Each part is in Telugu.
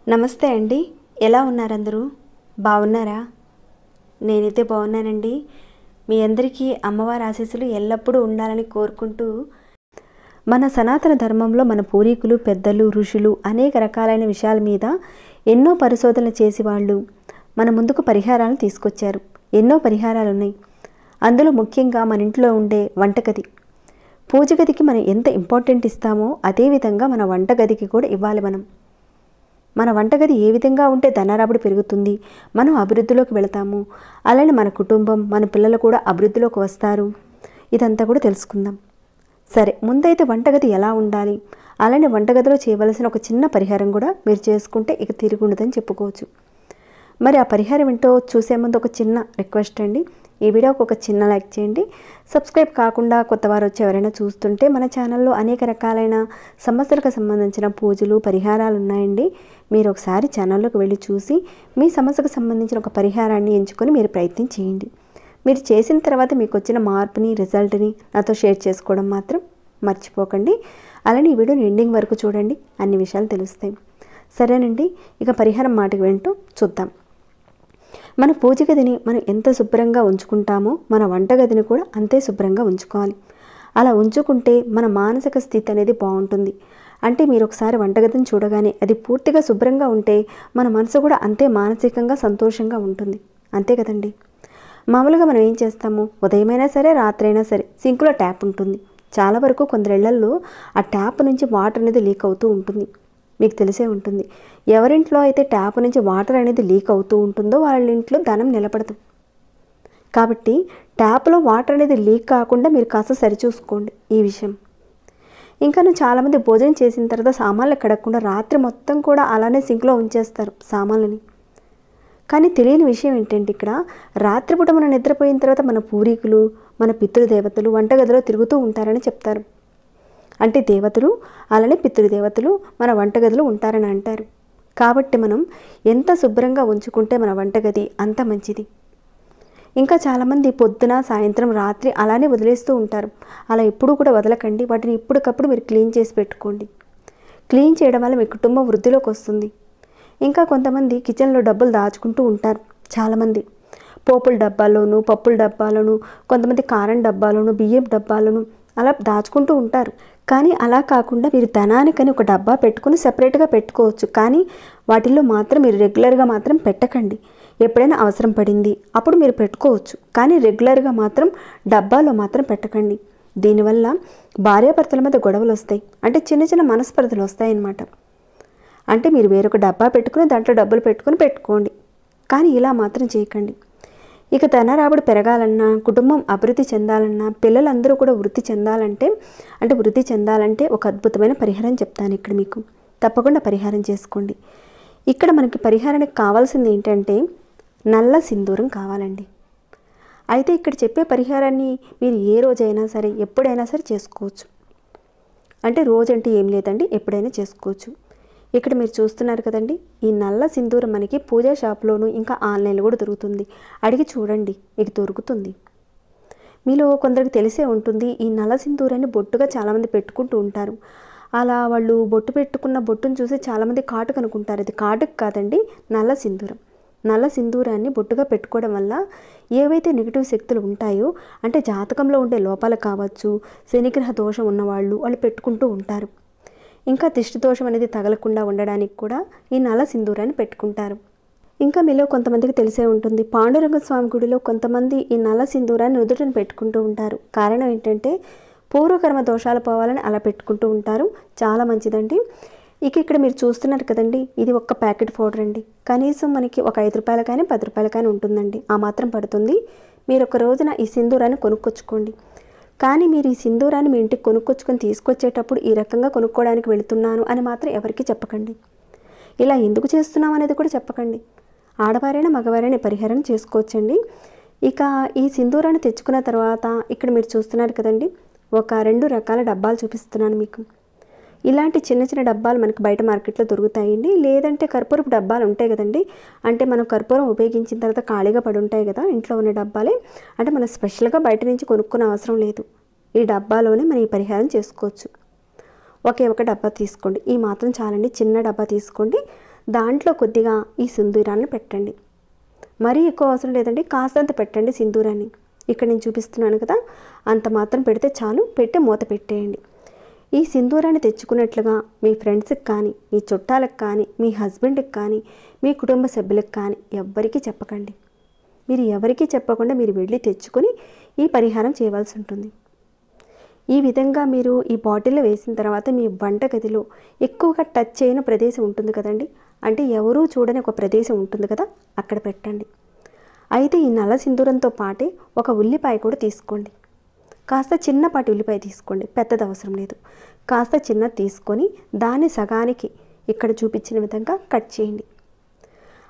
నమస్తే అండి, ఎలా ఉన్నారు అందరూ? బాగున్నారా? నేనైతే బాగున్నానండి. మీ అందరికీ అమ్మవారి ఆశీస్సులు ఎల్లప్పుడూ ఉండాలని కోరుకుంటూ, మన సనాతన ధర్మంలో మన పూర్వీకులు, పెద్దలు, ఋషులు అనేక రకాలైన విషయాల మీద ఎన్నో పరిశోధనలు చేసి వాళ్ళు మన ముందుకు పరిహారాలు తీసుకొచ్చారు. ఎన్నో పరిహారాలు ఉన్నాయి. అందులో ముఖ్యంగా మన ఇంట్లో ఉండే వంటగది, పూజ గదికి మనం ఎంత ఇంపార్టెంట్ ఇస్తామో అదేవిధంగా మన వంటగదికి కూడా ఇవ్వాలి. మన వంటగది ఏ విధంగా ఉంటే ధనరాబడి పెరుగుతుంది, మనం అభివృద్ధిలోకి వెళతాము, అలానే మన కుటుంబం, మన పిల్లలు కూడా అభివృద్ధిలోకి వస్తారు. ఇదంతా కూడా తెలుసుకుందాం. సరే, ముందైతే వంటగది ఎలా ఉండాలి, అలానే వంటగదిలో చేయవలసిన ఒక చిన్న పరిహారం కూడా మీరు చేసుకుంటే ఇక తిరుగుండదని చెప్పుకోవచ్చు. మరి ఆ పరిహారం ఏంటో చూసే ముందు ఒక చిన్న రిక్వెస్ట్ అండి. ఈ వీడియోకి ఒక చిన్న లైక్ చేయండి. సబ్స్క్రైబ్ కాకుండా కొత్తవారు వచ్చి ఎవరైనా చూస్తుంటే మన ఛానల్లో అనేక రకాలైన సమస్యలకు సంబంధించిన పూజలు, పరిహారాలు ఉన్నాయండి. మీరు ఒకసారి ఛానల్లోకి వెళ్ళి చూసి మీ సమస్యకు సంబంధించిన ఒక పరిహారాన్ని ఎంచుకొని మీరు ప్రయత్నం చేయండి. మీరు చేసిన తర్వాత మీకు వచ్చిన మార్పుని, రిజల్ట్ని నాతో షేర్ చేసుకోవడం మాత్రం మర్చిపోకండి. అలానే ఈ వీడియోని ఎండింగ్ వరకు చూడండి, అన్ని విషయాలు తెలుస్తాయి. సరేనండి, ఇక పరిహారం మాటకి వింటూ చూద్దాం. మన పూజ గదిని మనం ఎంత శుభ్రంగా ఉంచుకుంటామో మన వంటగదిని కూడా అంతే శుభ్రంగా ఉంచుకోవాలి. అలా ఉంచుకుంటే మన మానసిక స్థితి అనేది బాగుంటుంది. అంటే మీరు ఒకసారి వంటగదిని చూడగానే అది పూర్తిగా శుభ్రంగా ఉంటే మన మనసు కూడా అంతే మానసికంగా సంతోషంగా ఉంటుంది. అంతే కదండి. మామూలుగా మనం ఏం చేస్తాము, ఉదయమైనా సరే రాత్రైనా సరే సింకులో ట్యాప్ ఉంటుంది. చాలా వరకు కొందరిళ్లల్లో ఆ ట్యాప్ నుంచి వాటర్ అనేది లీక్ అవుతూ ఉంటుంది. మీకు తెలిసే ఉంటుంది. ఎవరింట్లో అయితే ట్యాప్ నుంచి వాటర్ అనేది లీక్ అవుతూ ఉంటుందో వాళ్ళ ఇంట్లో ధనం నిలబడదు. కాబట్టి ట్యాప్లో వాటర్ అనేది లీక్ కాకుండా మీరు కాస్త సరిచూసుకోండి ఈ విషయం. ఇంకా చాలామంది భోజనం చేసిన తర్వాత సామాన్లు కడగకుండా రాత్రి మొత్తం కూడా అలానే సింక్లో ఉంచేస్తారు సామాన్లని. కానీ తెలియని విషయం ఏంటంటే, ఇక్కడ రాత్రిపూట మనం నిద్రపోయిన తర్వాత మన పూర్వీకులు, మన పితృదేవతలు వంటగదిలో తిరుగుతూ ఉంటారని చెప్తారు. అంటే దేవతలు, అలానే పితృదేవతలు మన వంటగదిలో ఉంటారని అంటారు. కాబట్టి మనం ఎంత శుభ్రంగా ఉంచుకుంటే మన వంటగది అంత మంచిది. ఇంకా చాలామంది పొద్దున, సాయంత్రం, రాత్రి అలానే వదిలేస్తూ ఉంటారు. అలా ఎప్పుడూ కూడా వదలకండి. వాటిని ఇప్పటికప్పుడు మీరు క్లీన్ చేసి పెట్టుకోండి. క్లీన్ చేయడం వల్ల మీ కుటుంబం వృద్ధిలోకి వస్తుంది. ఇంకా కొంతమంది కిచెన్లో డబ్బులు దాచుకుంటూ ఉంటారు. చాలామంది పోపుల డబ్బాలోను, పప్పుల డబ్బాలోను, కొంతమంది కారం డబ్బాలోను, బియ్యం డబ్బాలోను అలా దాచుకుంటూ ఉంటారు. కానీ అలా కాకుండా మీరు ధనానికని ఒక డబ్బా పెట్టుకుని సెపరేట్గా పెట్టుకోవచ్చు. కానీ వాటిల్లో మాత్రం మీరు రెగ్యులర్గా మాత్రం పెట్టకండి. ఎప్పుడైనా అవసరం పడింది అప్పుడు మీరు పెట్టుకోవచ్చు, కానీ రెగ్యులర్గా మాత్రం డబ్బాలో మాత్రం పెట్టకండి. దీనివల్ల భార్యాభర్తల మధ్య గొడవలు వస్తాయి. అంటే చిన్న చిన్న మనస్పర్ధలు వస్తాయన్నమాట. అంటే మీరు వేరొక డబ్బా పెట్టుకుని దాంట్లో డబ్బులు పెట్టుకోండి, కానీ ఇలా మాత్రం చేయకండి. ఇక ధన రాబడి పెరగాలన్నా, కుటుంబం అభివృద్ధి చెందాలన్నా, పిల్లలందరూ కూడా వృద్ధి చెందాలంటే ఒక అద్భుతమైన పరిహారం చెప్తాను ఇక్కడ మీకు. తప్పకుండా పరిహారం చేసుకోండి. ఇక్కడ మనకి పరిహారానికి కావాల్సింది ఏంటంటే నల్ల సింధూరం కావాలండి. అయితే ఇక్కడ చెప్పే పరిహారాన్ని మీరు ఏ రోజైనా సరే, ఎప్పుడైనా సరే చేసుకోవచ్చు. అంటే రోజంటే ఏం లేదండి, ఎప్పుడైనా చేసుకోవచ్చు. ఇక్కడ మీరు చూస్తున్నారు కదండి, ఈ నల్ల సింధూరం మనకి పూజా షాప్లోను ఇంకా ఆన్లైన్లో కూడా దొరుకుతుంది. అడిగి చూడండి, మీకు దొరుకుతుంది. మీలో కొందరికి తెలిసే ఉంటుంది, ఈ నల్ల సింధూరాన్ని బొట్టుగా చాలామంది పెట్టుకుంటూ ఉంటారు. అలా వాళ్ళు బొట్టు పెట్టుకున్న బొట్టును చూసి చాలామంది కాటుకు అనుకుంటారు. అది కాటుకు కాదండి, నల్ల సింధూరం. నల్ల సింధూరాన్ని బొట్టుగా పెట్టుకోవడం వల్ల ఏవైతే నెగిటివ్ శక్తులు ఉంటాయో, అంటే జాతకంలో ఉండే లోపాలు కావచ్చు, శనిగ్రహ దోషం ఉన్నవాళ్ళు వాళ్ళు పెట్టుకుంటూ ఉంటారు. ఇంకా దిష్టి దోషం అనేది తగలకుండా ఉండడానికి కూడా ఈ నల్ల సింధూరాన్ని పెట్టుకుంటారు. ఇంకా మీలో కొంతమందికి తెలిసే ఉంటుంది, పాండురంగ స్వామి గుడిలో కొంతమంది ఈ నల్ల సింధూరాన్ని నుదుటిని పెట్టుకుంటూ ఉంటారు. కారణం ఏంటంటే పూర్వకర్మ దోషాలు పోవాలని అలా పెట్టుకుంటూ ఉంటారు. చాలా మంచిదండి. ఇక్కడ మీరు చూస్తున్నారు కదండి, ఇది ఒక్క ప్యాకెట్ పౌడర్ అండి. కనీసం మనకి ఒక 5 రూపాయలు కానీ 10 రూపాయలు కానీ ఉంటుందండి. ఆ మాత్రం పడుతుంది. మీరు ఒక రోజున ఈ సింధూరాన్ని కొనుక్కొచ్చుకోండి. కానీ మీరు ఈ సింధూరాన్ని మీ ఇంటికి కొనుక్కొచ్చుకొని తీసుకొచ్చేటప్పుడు ఈ రకంగా కొనుక్కోవడానికి వెళుతున్నాను అని మాత్రం ఎవరికీ చెప్పకండి. ఇలా ఎందుకు చేస్తున్నాం అనేది కూడా చెప్పకండి. ఆడవారైనా మగవారైనా పరిహారం చేసుకోవచ్చండి. ఇక ఈ సింధూరాన్ని తెచ్చుకున్న తర్వాత ఇక్కడ మీరు చూస్తున్నారు కదండి, ఒక 2 రకాల డబ్బాలు చూపిస్తున్నాను మీకు. ఇలాంటి చిన్న చిన్న డబ్బాలు మనకి బయట మార్కెట్లో దొరుకుతాయండి. లేదంటే కర్పూరపు డబ్బాలు ఉంటాయి కదండి, అంటే మనం కర్పూరం ఉపయోగించిన తర్వాత ఖాళీగా పడి ఉంటాయి కదా ఇంట్లో ఉన్న డబ్బాలే, అంటే మనం స్పెషల్గా బయట నుంచి కొనుక్కునే అవసరం లేదు. ఈ డబ్బాలోనే మనం ఈ పరిహారం చేసుకోవచ్చు. ఒకే ఒక డబ్బా తీసుకోండి, ఈ మాత్రం చాలండి. చిన్న డబ్బా తీసుకోండి, దాంట్లో కొద్దిగా ఈ సింధూరాన్ని పెట్టండి. మరీ ఎక్కువ అవసరం లేదండి, కాస్తంత పెట్టండి సింధూరాన్ని. ఇక్కడ నేను చూపిస్తున్నాను కదా, అంత మాత్రం పెడితే చాలు. పెట్టి మూత పెట్టేయండి. ఈ సింధూరాన్ని తెచ్చుకున్నట్లుగా మీ ఫ్రెండ్స్కి కానీ, మీ చుట్టాలకు కానీ, మీ హస్బెండ్కి కానీ, మీ కుటుంబ సభ్యులకు కానీ ఎవ్వరికీ చెప్పకండి. మీరు ఎవరికీ చెప్పకుండా మీరు వెళ్ళి తెచ్చుకొని ఈ పరిహారం చేయవలసి ఉంటుంది. ఈ విధంగా మీరు ఈ బాటిల్లో వేసిన తర్వాత మీ వంటగదిలో ఎక్కువగా టచ్ చేయని ప్రదేశం ఉంటుంది కదండి, అంటే ఎవరూ చూడని ఒక ప్రదేశం ఉంటుంది కదా, అక్కడ పెట్టండి. అయితే ఈ నల్ల సింధూరంతో పాటే ఒక ఉల్లిపాయ కూడా తీసుకోండి. కాస్త చిన్నపాటి ఉల్లిపాయ తీసుకోండి, పెద్దది అవసరం లేదు. కాస్త చిన్నది తీసుకొని దాన్ని సగానికి ఇక్కడ చూపించిన విధంగా కట్ చేయండి.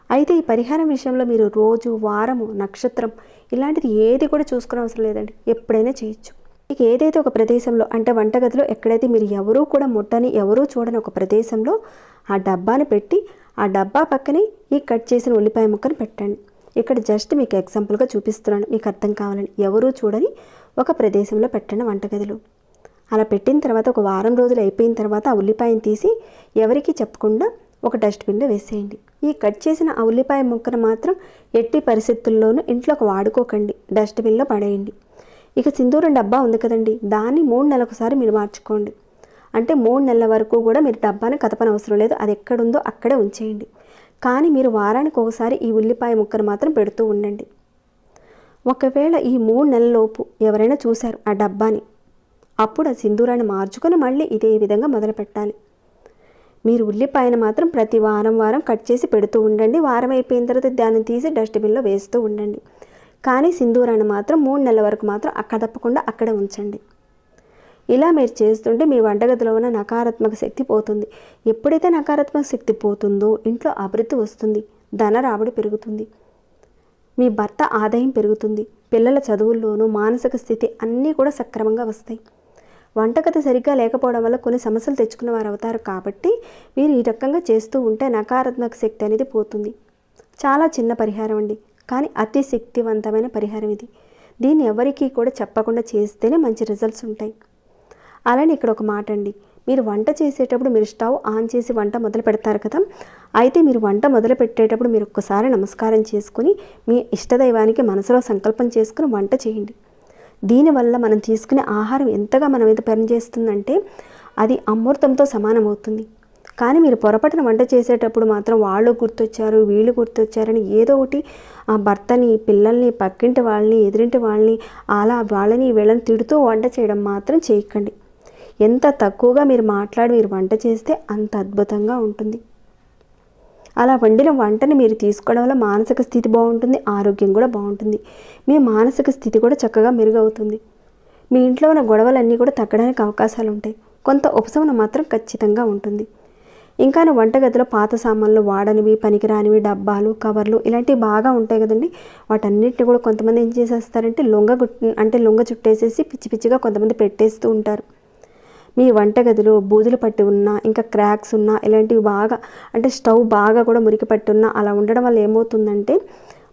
అయితే ఈ పరిహారం విషయంలో మీరు రోజు, వారము, నక్షత్రం ఇలాంటిది ఏది కూడా చూసుకునే అవసరం లేదండి, ఎప్పుడైనా చేయొచ్చు. మీకు ఏదైతే ఒక ప్రదేశంలో, అంటే వంటగదిలో ఎక్కడైతే మీరు ఎవరూ కూడా ముట్టని, ఎవరూ చూడని ఒక ప్రదేశంలో ఆ డబ్బాని పెట్టి, ఆ డబ్బా పక్కనే ఈ కట్ చేసిన ఉల్లిపాయ ముక్కను పెట్టండి. ఇక్కడ జస్ట్ మీకు ఎగ్జాంపుల్గా చూపిస్తున్నాను, మీకు అర్థం కావాలని. ఎవరూ చూడని ఒక ప్రదేశంలో పెట్టండి వంటగదిలో. అలా పెట్టిన తర్వాత ఒక వారం రోజులు అయిపోయిన తర్వాత ఆ ఉల్లిపాయను తీసి ఎవరికీ చెప్పకుండా ఒక డస్ట్బిన్లో వేసేయండి. ఈ కట్ చేసిన ఆ ఉల్లిపాయ ముక్కను మాత్రం ఎట్టి పరిస్థితుల్లోనూ ఇంట్లోకి వాడుకోకండి, డస్ట్బిన్లో పడేయండి. ఇక సింధూరం డబ్బా ఉంది కదండి, దాన్ని 3 నెలలకొకసారి మీరు మార్చుకోండి. అంటే 3 నెలల వరకు కూడా మీరు డబ్బాని కదపని అవసరం లేదు, అది ఎక్కడుందో అక్కడే ఉంచేయండి. కానీ మీరు వారానికి ఒకసారి ఈ ఉల్లిపాయ ముక్కను మాత్రం పెడుతూ ఉండండి. ఒకవేళ ఈ 3 నెలలలోపు ఎవరైనా చూశారు ఆ డబ్బాని, అప్పుడు ఆ సింధూరాన్ని మార్చుకొని మళ్ళీ ఇదే విధంగా మొదలు పెట్టాలి. మీరు ఉల్లిపాయను మాత్రం ప్రతి వారం కట్ చేసి పెడుతూ ఉండండి. వారం అయిపోయిన తర్వాత దాన్ని తీసి డస్ట్బిన్లో వేస్తూ ఉండండి. కానీ సింధూరాన్ని మాత్రం 3 నెలల వరకు మాత్రం తప్పకుండా అక్కడే ఉంచండి. ఇలా మీరు చేస్తుంటే మీ వంటగదిలో ఉన్న నకారాత్మక శక్తి పోతుంది. ఎప్పుడైతే నకారాత్మక శక్తి పోతుందో ఇంట్లో అభివృద్ధి వస్తుంది, ధన రాబడి పెరుగుతుంది, మీ భర్త ఆదాయం పెరుగుతుంది, పిల్లల చదువుల్లోనూ మానసిక స్థితి అన్నీ కూడా సక్రమంగా వస్తాయి. వంటగది సరిగ్గా లేకపోవడం వల్ల కొన్ని సమస్యలు తెచ్చుకున్న వారు అవుతారు. కాబట్టి మీరు ఈ రకంగా చేస్తూ ఉంటే నకారాత్మక శక్తి అనేది పోతుంది. చాలా చిన్న పరిహారం అండి, కానీ అతి శక్తివంతమైన పరిహారం ఇది. దీన్ని ఎవరికీ కూడా చెప్పకుండా చేస్తేనే మంచి రిజల్ట్స్ ఉంటాయి. అలానే ఇక్కడ ఒక మాట అండి, మీరు వంట చేసేటప్పుడు మీరు స్టవ్ ఆన్ చేసి వంట మొదలు పెడతారు కదా, అయితే మీరు వంట మొదలు పెట్టేటప్పుడు మీరు ఒక్కసారి నమస్కారం చేసుకుని మీ ఇష్టదైవానికి మనసులో సంకల్పం చేసుకుని వంట చేయండి. దీనివల్ల మనం తీసుకునే ఆహారం ఎంతగా మన మీద పనిచేస్తుందంటే అది అమృతంతో సమానమవుతుంది. కానీ మీరు పొరపాటున వంట చేసేటప్పుడు మాత్రం వాళ్ళు గుర్తొచ్చారు, వీళ్ళు గుర్తొచ్చారని ఏదో ఒకటి ఆ భర్తని, పిల్లల్ని, పక్కింటి వాళ్ళని, ఎదురింటి వాళ్ళని, అలా వాళ్ళని వీళ్ళని తిడుతూ వంట చేయడం మాత్రం చేయకండి. ఎంత తక్కువగా మీరు మాట్లాడి మీరు వంట చేస్తే అంత అద్భుతంగా ఉంటుంది. అలా వండిన వంటని మీరు తీసుకోవడం వల్ల మానసిక స్థితి బాగుంటుంది, ఆరోగ్యం కూడా బాగుంటుంది, మీ మానసిక స్థితి కూడా చక్కగా మెరుగవుతుంది. మీ ఇంట్లో ఉన్న గొడవలన్నీ కూడా తగ్గడానికి అవకాశాలు ఉంటాయి. కొంత ఉపశమనం మాత్రం ఖచ్చితంగా ఉంటుంది. ఇంకా వంటగదిలో పాత సామాన్లు, వాడనివి, పనికిరానివి, డబ్బాలు, కవర్లు ఇలాంటివి బాగా ఉంటాయి కదండి, వాటన్నిటిని కూడా కొంతమంది ఏం చేసేస్తారంటే లొంగ చుట్టేసేసి పిచ్చి పిచ్చిగా కొంతమంది పెట్టేస్తూ ఉంటారు. మీ వంటగదిలో బూజులు పట్టి ఉన్నా, ఇంకా క్రాక్స్ ఉన్నా, ఇలాంటివి బాగా అంటే స్టవ్ బాగా కూడా మురికి పట్టి ఉన్నా, అలా ఉండడం వల్ల ఏమవుతుందంటే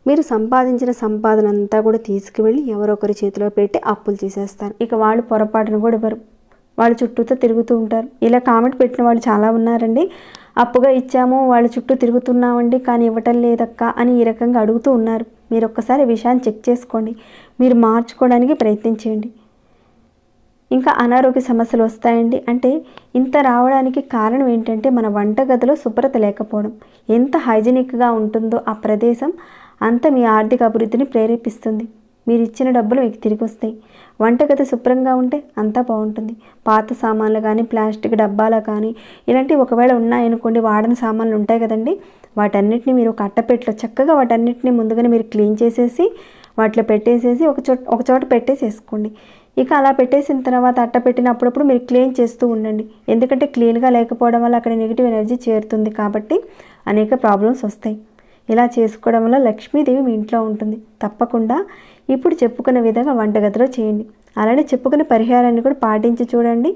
మీరు సంపాదించిన సంపాదన అంతా కూడా తీసుకువెళ్ళి ఎవరొకరి చేతిలో పెట్టి అప్పులు చేసేస్తారు. ఇక వాళ్ళు పొరపాటును కూడా ఇవ్వరు, వాళ్ళ చుట్టూతో తిరుగుతూ ఉంటారు. ఇలా కామెంట్ పెట్టిన వాళ్ళు చాలా ఉన్నారండి. అప్పుగా ఇచ్చాము, వాళ్ళ చుట్టూ తిరుగుతున్నామండి, కానీ ఇవ్వటం లేదక్క అని ఈ రకంగా అడుగుతూ ఉన్నారు. మీరు ఒక్కసారి విషయాన్ని చెక్ చేసుకోండి, మీరు మార్చుకోవడానికి ప్రయత్నించండి. ఇంకా అనారోగ్య సమస్యలు వస్తాయండి. అంటే ఇంత రావడానికి కారణం ఏంటంటే మన వంటగదిలో శుభ్రత లేకపోవడం. ఎంత హైజీనిక్గా ఉంటుందో ఆ ప్రదేశం అంత మీ ఆర్థిక అభివృద్ధిని ప్రేరేపిస్తుంది. మీరు ఇచ్చిన డబ్బులు మీకు తిరిగి వస్తాయి. వంటగది శుభ్రంగా ఉంటే అంతా బాగుంటుంది. పాత సామాన్లు కానీ, ప్లాస్టిక్ డబ్బాలు కానీ ఇలాంటివి ఒకవేళ ఉన్నాయనుకోండి, వాడని సామాన్లు ఉంటాయి కదండి, వాటన్నిటిని మీరు కట్టపెట్టలో చక్కగా వాటన్నిటిని ముందుగానే మీరు క్లీన్ చేసేసి వాటిలో పెట్టేసేసి ఒక చోట పెట్టేసేసుకోండి. ఇక అలా పెట్టేసిన తర్వాత అట్ట పెట్టినప్పుడప్పుడు మీరు క్లీన్ చేస్తూ ఉండండి. ఎందుకంటే క్లీన్గా లేకపోవడం వల్ల అక్కడ నెగిటివ్ ఎనర్జీ చేరుతుంది, కాబట్టి అనేక ప్రాబ్లమ్స్ వస్తాయి. ఇలా చేసుకోవడం వల్ల లక్ష్మీదేవి మీ ఇంట్లో ఉంటుంది. తప్పకుండా ఇప్పుడు చెప్పుకున్న విధంగా వంటగదిలో చేయండి. అలానే చెప్పుకునే పరిహారాన్ని కూడా పాటించి చూడండి.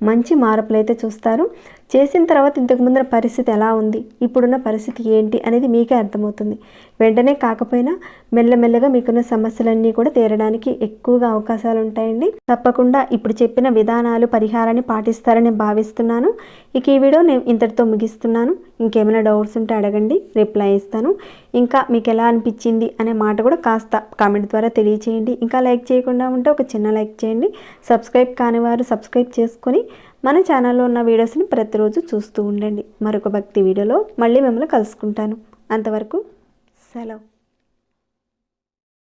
మంచి మార్పులు అయితే చూస్తారు. చేసిన తర్వాత ఇంతకు ముందర పరిస్థితి ఎలా ఉంది, ఇప్పుడున్న పరిస్థితి ఏంటి అనేది మీకే అర్థమవుతుంది. వెంటనే కాకపోయినా మెల్లమెల్లగా మీకున్న సమస్యలన్నీ కూడా తీరడానికి ఎక్కువగా అవకాశాలు ఉంటాయండి. తప్పకుండా ఇప్పుడు చెప్పిన విధానాలు పరిహారాన్ని పాటిస్తారని భావిస్తున్నాను. ఇక ఈ వీడియో నేను ఇంతటితో ముగిస్తున్నాను. ఇంకేమైనా డౌట్స్ ఉంటే అడగండి, రిప్లై ఇస్తాను. ఇంకా మీకు ఎలా అనిపించింది అనే మాట కూడా కాస్త కామెంట్ ద్వారా తెలియచేయండి. ఇంకా లైక్ చేయకుండా ఉంటే ఒక చిన్న లైక్ చేయండి. సబ్స్క్రైబ్ కాని వారు సబ్స్క్రైబ్ చేసుకొని మన ఛానల్లో ఉన్న వీడియోస్ని ప్రతిరోజు చూస్తూ ఉండండి. మరొక భక్తి వీడియోలో మళ్ళీ మిమ్మల్ని కలుసుకుంటాను. అంతవరకు సెలవు.